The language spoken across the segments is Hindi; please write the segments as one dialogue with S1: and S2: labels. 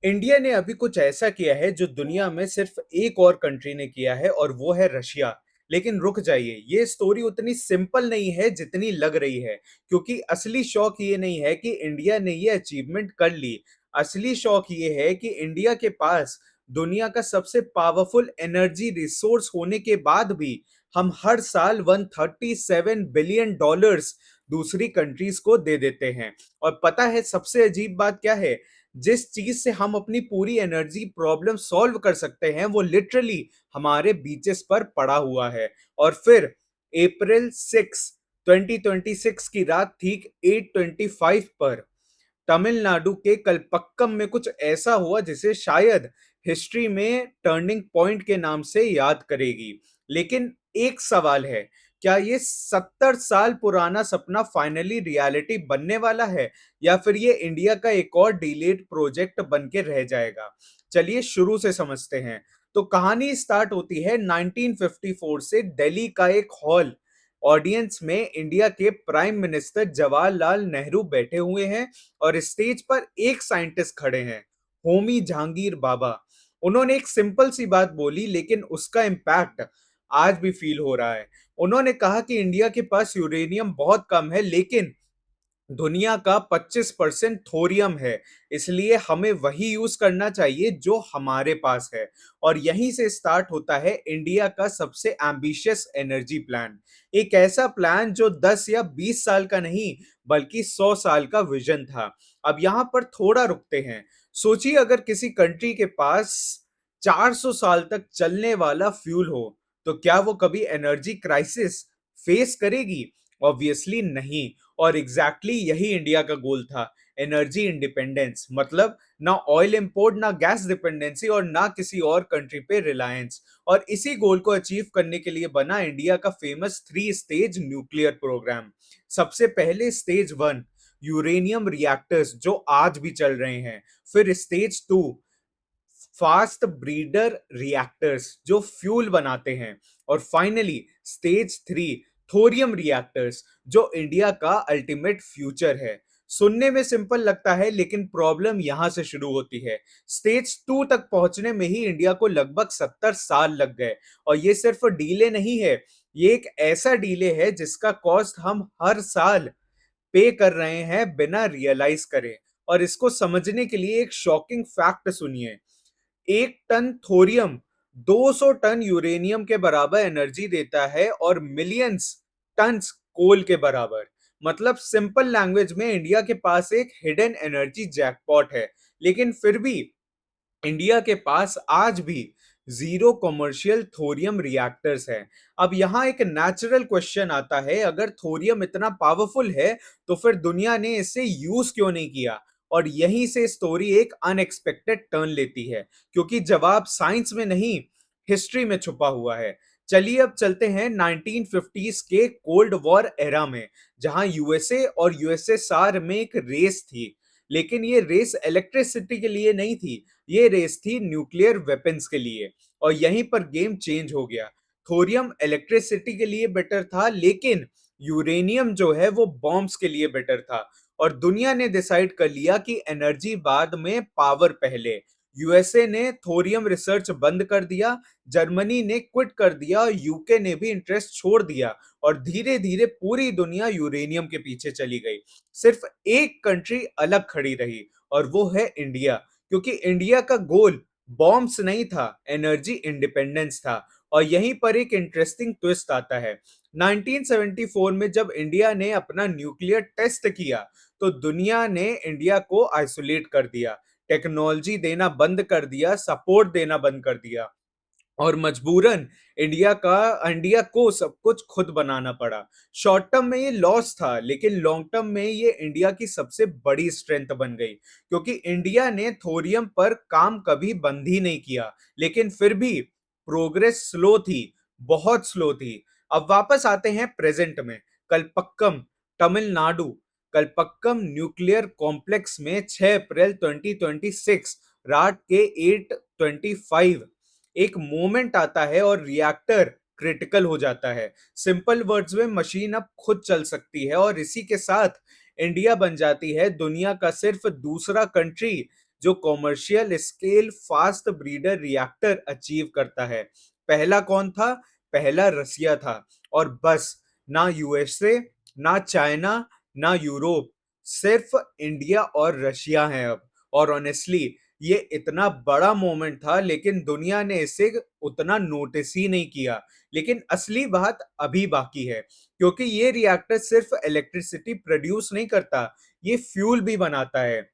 S1: इंडिया ने अभी कुछ ऐसा किया है जो दुनिया में सिर्फ एक और कंट्री ने किया है और वो है रशिया। लेकिन रुक जाइए, ये स्टोरी उतनी सिंपल नहीं है जितनी लग रही है। क्योंकि असली शौक ये नहीं है कि इंडिया ने ये अचीवमेंट कर ली। असली शौक ये है कि इंडिया के पास दुनिया का सबसे पावरफुल एनर्जी रिसोर्स होने के बाद भी हम हर साल 137 बिलियन डॉलर्स दूसरी कंट्रीज को दे देते हैं। और पता है सबसे अजीब बात क्या है? जिस चीज से हम अपनी पूरी एनर्जी प्रॉब्लम सॉल्व कर सकते हैं वो लिटरली हमारे बीचेस पर पड़ा हुआ है। और फिर अप्रैल 6 2026 की रात ठीक 8:25 पर तमिलनाडु के कलपक्कम में कुछ ऐसा हुआ जिसे शायद हिस्ट्री में टर्निंग पॉइंट के नाम से याद करेगी। लेकिन एक सवाल है, क्या ये 70 साल पुराना सपना फाइनली रियलिटी बनने वाला है या फिर ये इंडिया का एक और डिलेड प्रोजेक्ट बन के रह जाएगा? चलिए शुरू से समझते हैं। तो कहानी स्टार्ट होती है 1954 से। दिल्ली का एक हॉल ऑडियंस में इंडिया के प्राइम मिनिस्टर जवाहरलाल नेहरू बैठे हुए हैं और स्टेज पर एक साइंटिस्ट खड़े हैं, होमी जहांगीर बाबा। उन्होंने एक सिंपल सी बात बोली लेकिन उसका इम्पैक्ट आज भी फील हो रहा है। उन्होंने कहा कि इंडिया के पास यूरेनियम बहुत कम है लेकिन दुनिया का 25% थोरियम है, इसलिए हमें वही यूज करना चाहिए जो हमारे पास है। और यहीं से स्टार्ट होता है इंडिया का सबसे एम्बिशियस एनर्जी प्लान। एक ऐसा प्लान जो 10 या 20 साल का नहीं बल्कि 100 साल का विजन था। अब यहां पर थोड़ा रुकते हैं। सोचिए अगर किसी कंट्री के पास 400 साल तक चलने वाला फ्यूल हो तो क्या वो कभी एनर्जी क्राइसिस फेस करेगी? ऑब्वियसली नहीं। और एग्जैक्टली यही इंडिया का गोल था, एनर्जी इंडिपेंडेंस। मतलब ना ऑयल इंपोर्ट, ना गैस डिपेंडेंसी और ना किसी और कंट्री पे रिलायंस। और इसी गोल को अचीव करने के लिए बना इंडिया का फेमस 3 स्टेज न्यूक्लियर प्रोग्राम। सबसे पहले स्टेज 1, यूरेनियम रिएक्टर्स जो आज भी चल रहे हैं। फिर स्टेज 2, फास्ट ब्रीडर रिएक्टर्स जो फ्यूल बनाते हैं। और फाइनली स्टेज 3, थोरियम रिएक्टर्स जो इंडिया का अल्टीमेट फ्यूचर है। सुनने में सिंपल लगता है लेकिन प्रॉब्लम यहां से शुरू होती है। स्टेज 2 तक पहुंचने में ही इंडिया को लगभग 70 साल लग गए। और ये सिर्फ डीले नहीं है, ये एक ऐसा डीले है जिसका कॉस्ट हम हर साल पे कर रहे हैं बिना रियलाइज करे। और इसको समझने के लिए एक शॉकिंग फैक्ट सुनिए। 1 टन थोरियम 200 टन यूरेनियम के बराबर एनर्जी देता है और मिलियंस टन्स कोल के बराबर। मतलब सिंपल लैंग्वेज में इंडिया के पास एक हिडन एनर्जी जैकपॉट है। लेकिन फिर भी इंडिया के पास आज भी जीरो कमर्शियल थोरियम रिएक्टर्स हैं। अब यहाँ एक नेचुरल क्वेश्चन आता है, अगर थोरियम इतना पावरफुल है तो फिर दुनिया ने इसे यूज क्यों नहीं किया? और यहीं से स्टोरी एक अनएक्सपेक्टेड टर्न लेती है, क्योंकि जवाब साइंस में नहीं हिस्ट्री में छुपा हुआ है। चलिए अब चलते हैं 1950s के कोल्ड वॉर एरा में, जहां यूएसए और यूएसएसआर में एक रेस थी। लेकिन ये रेस इलेक्ट्रिसिटी के लिए नहीं थी, ये रेस थी न्यूक्लियर वेपन्स के लिए। और यहीं पर गेम चेंज हो गया। थोरियम इलेक्ट्रिसिटी के लिए बेटर था लेकिन यूरेनियम जो है वो बॉम्ब्स के लिए बेटर था। और दुनिया ने डिसाइड कर लिया कि एनर्जी बाद में, पावर पहले। यूएसए ने थोरियम रिसर्च बंद कर दिया, जर्मनी ने क्विट कर दिया और यूके ने भी इंटरेस्ट छोड़ दिया। और धीरे धीरे पूरी दुनिया यूरेनियम के पीछे चली गई। सिर्फ एक कंट्री अलग खड़ी रही और वो है इंडिया। क्योंकि इंडिया का गोल बॉम्ब्स नहीं था, एनर्जी इंडिपेंडेंस था। और यहीं पर एक इंटरेस्टिंग ट्विस्ट आता है। 1974 में जब इंडिया ने अपना न्यूक्लियर टेस्ट किया तो दुनिया ने इंडिया को आइसोलेट कर दिया, टेक्नोलॉजी देना बंद कर दिया, सपोर्ट देना बंद कर दिया। और मजबूरन इंडिया को सब कुछ खुद बनाना पड़ा। शॉर्ट टर्म में ये लॉस था लेकिन लॉन्ग टर्म में ये इंडिया की सबसे बड़ी स्ट्रेंथ बन गई। क्योंकि इंडिया ने थोरियम पर काम कभी बंद ही नहीं किया, लेकिन फिर भी प्रोग्रेस स्लो थी, बहुत स्लो थी। अब वापस आते हैं प्रेजेंट में। कलपक्कम, तमिलनाडु। कलपक्कम न्यूक्लियर कॉम्प्लेक्स में 6 अप्रैल 2026 रात के 8:25 एक मोमेंट आता है और रिएक्टर क्रिटिकल हो जाता है। सिंपल वर्ड्स में मशीन अब खुद चल सकती है और इसी के साथ इंडिया बन जाती है दुनिया का सिर्फ दूसरा कंट्री जो commercial scale fast breeder reactor achieve करता है। पहला कौन था? पहला रसिया था। और बस, ना यूएसए, ना चाइना, ना यूरोप, सिर्फ इंडिया और रशिया है अब। और ऑनेस्टली ये इतना बड़ा मोमेंट था, लेकिन दुनिया ने इसे उतना नोटिस ही नहीं किया। लेकिन असली बात अभी बाकी है, क्योंकि ये रिएक्टर सिर्फ इलेक्ट्रिसिटी प्रोड्यूस नहीं करता, ये फ्यूल भी बनाता है।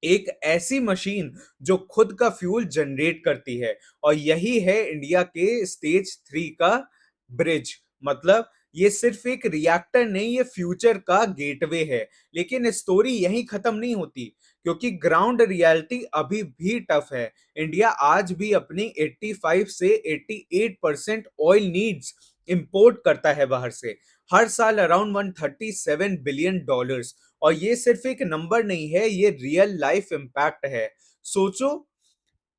S1: एक ऐसी मशीन जो खुद का फ्यूल जनरेट करती है। और यही है इंडिया के स्टेज 3 का ब्रिज। मतलब ये सिर्फ एक रिएक्टर नहीं, ये फ्यूचर का गेटवे है। लेकिन स्टोरी यहीं खत्म नहीं होती, क्योंकि ग्राउंड रियलिटी अभी भी टफ है। इंडिया आज भी अपनी 85 से 88% ऑयल नीड्स इंपोर्ट करता है बाहर से, हर साल अराउंड $137 बिलियन। और ये सिर्फ एक नंबर नहीं है, ये रियल लाइफ इम्पैक्ट है। सोचो,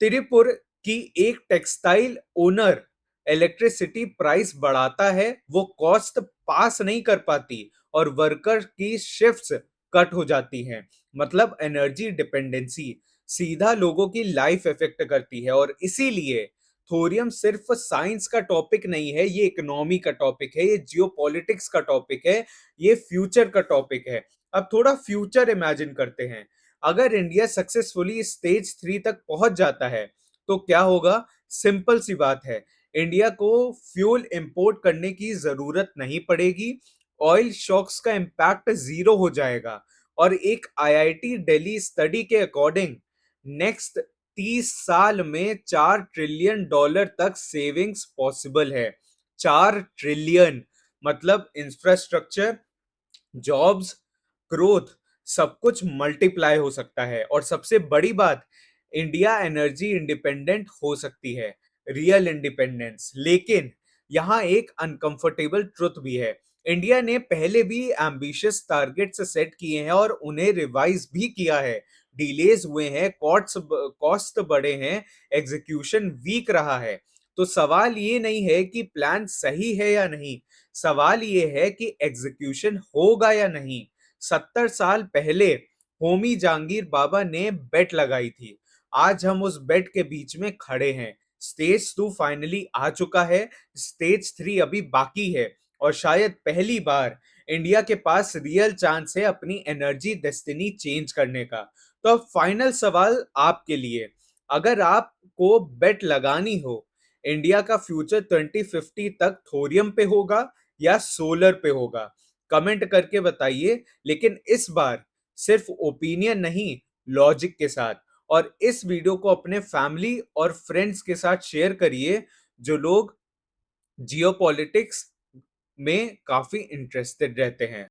S1: त्रिपुर की एक टेक्सटाइल ओनर इलेक्ट्रिसिटी प्राइस बढ़ाता है, वो कॉस्ट पास नहीं कर पाती, और वर्कर की शिफ्ट्स कट हो जाती हैं। मतलब एनर्जी डिपेंडेंसी सीधा लोगों की लाइफ इफेक्ट करती है। और इसीलिए थोरियम सिर्फ साइंस का टॉपिक नहीं है, ये इकोनॉमी का टॉपिक है, ये जियोपॉलिटिक्स का टॉपिक है, ये फ्यूचर का टॉपिक है। अब थोड़ा फ्यूचर इमेजिन करते हैं। अगर इंडिया सक्सेसफुली स्टेज 3 तक पहुंच जाता है, तो क्या होगा? सिंपल सी बात है, इंडिया को फ्यूल इंपोर्ट करने की जरूरत नहीं पड़ेगी, ऑयल शॉक्स का इम्पैक्ट जीरो हो जाएगा। और एक आईआईटी दिल्ली स्टडी के अकॉर्डिंग नेक्स्ट 30 साल में $4 ट्रिलियन तक सेविंग्स पॉसिबल है। 4 ट्रिलियन, मतलब इंफ्रास्ट्रक्चर, जॉब्स, ग्रोथ, सब कुछ मल्टीप्लाई हो सकता है। और सबसे बड़ी बात, इंडिया एनर्जी इंडिपेंडेंट हो सकती है, रियल इंडिपेंडेंस। लेकिन यहाँ एक अनकंफर्टेबल ट्रुथ भी है। इंडिया ने पहले भी एम्बिशियस टारगेट्स सेट किए हैं और उन्हें रिवाइज भी किया है। डिलेज हुए हैं, कॉस्ट बढ़े हैं, एग्जीक्यूशन वीक रहा है। तो सवाल ये नहीं है कि प्लान सही है या नहीं, सवाल ये है कि एग्जीक्यूशन होगा या नहीं। 70 साल पहले होमी जहांगीर बाबा ने बेट लगाई थी। आज हम उस बेट के बीच में खड़े हैं। स्टेज 2 फाइनली आ चुका है, स्टेज 3 अभी बाकी है। और शायद पहली बार इंडिया के पास रियल चांस है अपनी एनर्जी डेस्टिनी चेंज करने का। तो अब फाइनल सवाल आपके लिए, अगर आपको बेट लगानी हो, इंडिया का फ्यूचर 2050 तक थोरियम पे होगा या सोलर पे होगा? कमेंट करके बताइए। लेकिन इस बार सिर्फ ओपिनियन नहीं, लॉजिक के साथ। और इस वीडियो को अपने फैमिली और फ्रेंड्स के साथ शेयर करिए, जो लोग जियोपॉलिटिक्स में काफी इंटरेस्टेड रहते हैं।